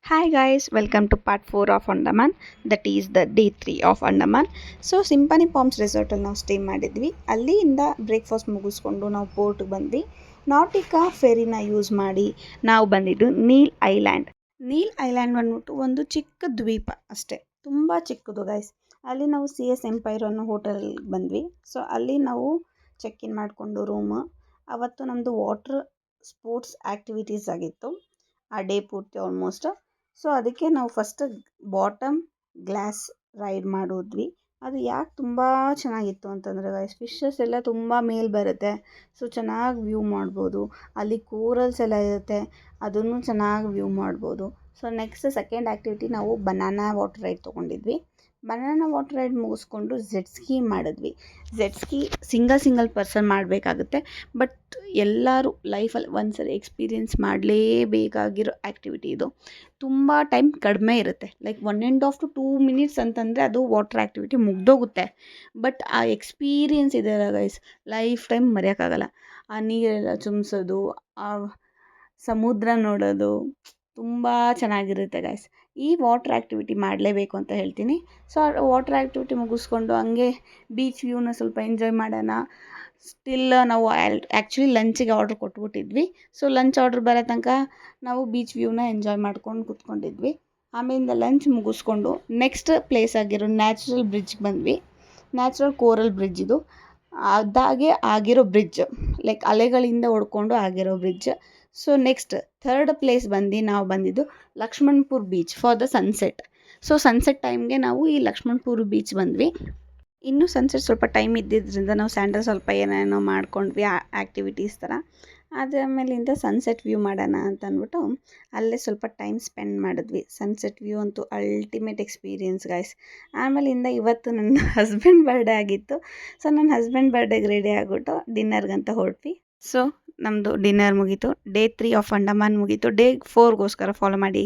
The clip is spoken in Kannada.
Hi guys, welcome to part 4 of Andaman. That is the day 3 of Andaman. So Symphony Palms ರೆಸಾರ್ಟಲ್ಲಿ ನಾವು ಸ್ಟೇ ಮಾಡಿದ್ವಿ. ಅಲ್ಲಿಂದ ಬ್ರೇಕ್ಫಾಸ್ಟ್ ಮುಗಿಸ್ಕೊಂಡು ನಾವು ಪೋರ್ಟ್ಗೆ ಬಂದ್ವಿ. ನಾಟಿಕಾ ಫೆರಿನ ಯೂಸ್ ಮಾಡಿ ನಾವು ಬಂದಿದ್ದು ನೀಲ್ ಐಲ್ಯಾಂಡ್. ನೀಲ್ ಐಲ್ಯಾಂಡ್ ಬಂದ್ಬಿಟ್ಟು ಒಂದು ಚಿಕ್ಕ ದ್ವೀಪ ಅಷ್ಟೇ, ತುಂಬ ಚಿಕ್ಕದು ಗೈಸ್. ಅಲ್ಲಿ ನಾವು CS ಎಂಪೈರ್ ಅನ್ನೋ ಹೋಟೆಲ್ಗೆ ಬಂದ್ವಿ. ಸೊ ಅಲ್ಲಿ ನಾವು ಚೆಕ್ ಇನ್ ಮಾಡಿಕೊಂಡು ರೂಮ್. ಅವತ್ತು ನಮ್ಮದು ವಾಟರ್ ಸ್ಪೋರ್ಟ್ಸ್ ಆ್ಯಕ್ಟಿವಿಟೀಸ್ ಆಗಿತ್ತು ಆ ಡೇ ಪೂರ್ತಿ ಆಲ್ಮೋಸ್ಟ್. ಸೊ ಅದಕ್ಕೆ ನಾವು ಫಸ್ಟ್ ಬಾಟಮ್ ಗ್ಲಾಸ್ ರೈಡ್ ಮಾಡಿದ್ವಿ. ಅದು ಯಾಕೆ ತುಂಬ ಚೆನ್ನಾಗಿತ್ತು ಅಂತಂದರೆ ಗೈಸ್, ಫಿಶಸ್ ಎಲ್ಲ ತುಂಬ ಮೇಲೆ ಬರುತ್ತೆ. ಸೊ ಚೆನ್ನಾಗಿ ವ್ಯೂ ಮಾಡ್ಬೋದು. ಅಲ್ಲಿ ಕೂರಲ್ಸ್ ಎಲ್ಲ ಇರುತ್ತೆ, ಅದನ್ನು ಚೆನ್ನಾಗಿ ವ್ಯೂ ಮಾಡ್ಬೋದು. ಸೊ ನೆಕ್ಸ್ಟ್ ಸೆಕೆಂಡ್ ಆ್ಯಕ್ಟಿವಿಟಿ ನಾವು ಬನಾನಾ ವಾಟರ್ ರೈಡ್ ತೊಗೊಂಡಿದ್ವಿ. ಬನಾನಾ ವಾಟರ್ ರೈಡ್ ಮುಗಿಸ್ಕೊಂಡು ಸ್ಕೀ ಮಾಡಿದ್ವಿ. ಸ್ಕೀ ಸಿಂಗಲ್ ಪರ್ಸನ್ ಮಾಡಬೇಕಾಗುತ್ತೆ, ಬಟ್ ಎಲ್ಲರೂ ಲೈಫಲ್ಲಿ ಒಂದ್ಸರಿ ಎಕ್ಸ್ಪೀರಿಯೆನ್ಸ್ ಮಾಡಲೇಬೇಕಾಗಿರೋ ಆ್ಯಕ್ಟಿವಿಟಿ ಇದು. ತುಂಬ ಟೈಮ್ ಕಡಿಮೆ ಇರುತ್ತೆ, ಲೈಕ್ 1.5 to 2 minutes ಅಂತಂದರೆ ಅದು ವಾಟರ್ ಆ್ಯಕ್ಟಿವಿಟಿ ಮುಗ್ದೋಗುತ್ತೆ. ಬಟ್ ಆ ಎಕ್ಸ್ಪೀರಿಯೆನ್ಸ್ ಇದೆಯಲ್ಲ ಗೈಸ್, ಲೈಫ್ ಟೈಮ್ ಮರೆಯೋಕ್ಕಾಗಲ್ಲ. ಆ ನೀರೆಲ್ಲ ಚುಮ್ಸೋದು, ಆ ಸಮುದ್ರ ನೋಡೋದು ತುಂಬ ಚೆನ್ನಾಗಿರುತ್ತೆ ಗೈಸ್. ಈ ವಾಟರ್ ಆ್ಯಕ್ಟಿವಿಟಿ ಮಾಡಲೇಬೇಕು ಅಂತ ಹೇಳ್ತೀನಿ. ಸೊ ವಾಟರ್ ಆ್ಯಕ್ಟಿವಿಟಿ ಮುಗಿಸ್ಕೊಂಡು ಹಂಗೆ ಬೀಚ್ ವ್ಯೂನ ಸ್ವಲ್ಪ ಎಂಜಾಯ್ ಮಾಡೋಣ. ಸ್ಟಿಲ್ ನಾವು ಆ್ಯಕ್ಚುಲಿ ಲಂಚಿಗೆ ಆರ್ಡ್ರ್ ಕೊಟ್ಬಿಟ್ಟಿದ್ವಿ. ಸೊ ಲಂಚ್ ಆರ್ಡ್ರ್ ಬರೋ ತನಕ ನಾವು ಬೀಚ್ ವ್ಯೂನ ಎಂಜಾಯ್ ಮಾಡ್ಕೊಂಡು ಕೂತ್ಕೊಂಡಿದ್ವಿ. ಆಮೇಲಿಂದ ಲಂಚ್ ಮುಗಿಸ್ಕೊಂಡು ನೆಕ್ಸ್ಟ್ ಪ್ಲೇಸ್ ಆಗಿರೋ ನ್ಯಾಚುರಲ್ ಬ್ರಿಡ್ಜ್ಗೆ ಬಂದ್ವಿ. ನ್ಯಾಚುರಲ್ ಕೋರಲ್ ಬ್ರಿಡ್ಜ್ ಇದು. ಅದಾಗೆ ಆಗಿರೋ ಬ್ರಿಡ್ಜ್, ಲೈಕ್ ಅಲೆಗಳಿಂದ ಹೊಡ್ಕೊಂಡು ಆಗಿರೋ bridge. So next third place ನಾವು ಬಂದಿದ್ದು Laxmanpur beach for the sunset. So sunset ಟೈಮ್ಗೆ ನಾವು ಈ ಲಕ್ಷ್ಮಣ್ಪುರ್ ಬೀಚ್ ಬಂದ್ವಿ. ಇನ್ನೂ ಸನ್ಸೆಟ್ ಸ್ವಲ್ಪ ಟೈಮ್ ಇದ್ದಿದ್ದರಿಂದ ನಾವು ಸ್ಯಾಂಡಲ್ ಸ್ವಲ್ಪ ಏನೇನೋ ಮಾಡ್ಕೊಂಡ್ವಿ, ಆ್ಯಕ್ಟಿವಿಟೀಸ್ ಥರ. ಅದಾದಮೇಲಿಂದ ಸನ್ಸೆಟ್ ವ್ಯೂ ಮಾಡೋಣ ಅಂತ ಅಂದ್ಬಿಟ್ಟು ಅಲ್ಲೇ ಸ್ವಲ್ಪ ಟೈಮ್ ಸ್ಪೆಂಡ್ ಮಾಡಿದ್ವಿ. ಸನ್ಸೆಟ್ ವ್ಯೂ ಅಂತೂ ಅಲ್ಟಿಮೇಟ್ ಎಕ್ಸ್ಪೀರಿಯೆನ್ಸ್ ಗೈಸ್. ಆಮೇಲಿಂದ ಇವತ್ತು ನನ್ನ ಹಸ್ಬೆಂಡ್ ಬರ್ಡೇ ಆಗಿತ್ತು. ಸೊ ನನ್ನ ಹಸ್ಬೆಂಡ್ ಬರ್ಡೇಗೆ ರೆಡಿ ಆಗಿಬಿಟ್ಟು ಡಿನ್ನರ್ಗಂತ ಹೊರಟ್ವಿ. ಸೊ ನಮ್ಮದು ಡಿನ್ನರ್ ಮುಗೀತು. ಡೇ 3 ಆಫ್ ಅಂಡಮಾನ್ ಮುಗೀತು. ಡೇ 4ಗೋಸ್ಕರ ಫಾಲೋ ಮಾಡಿ.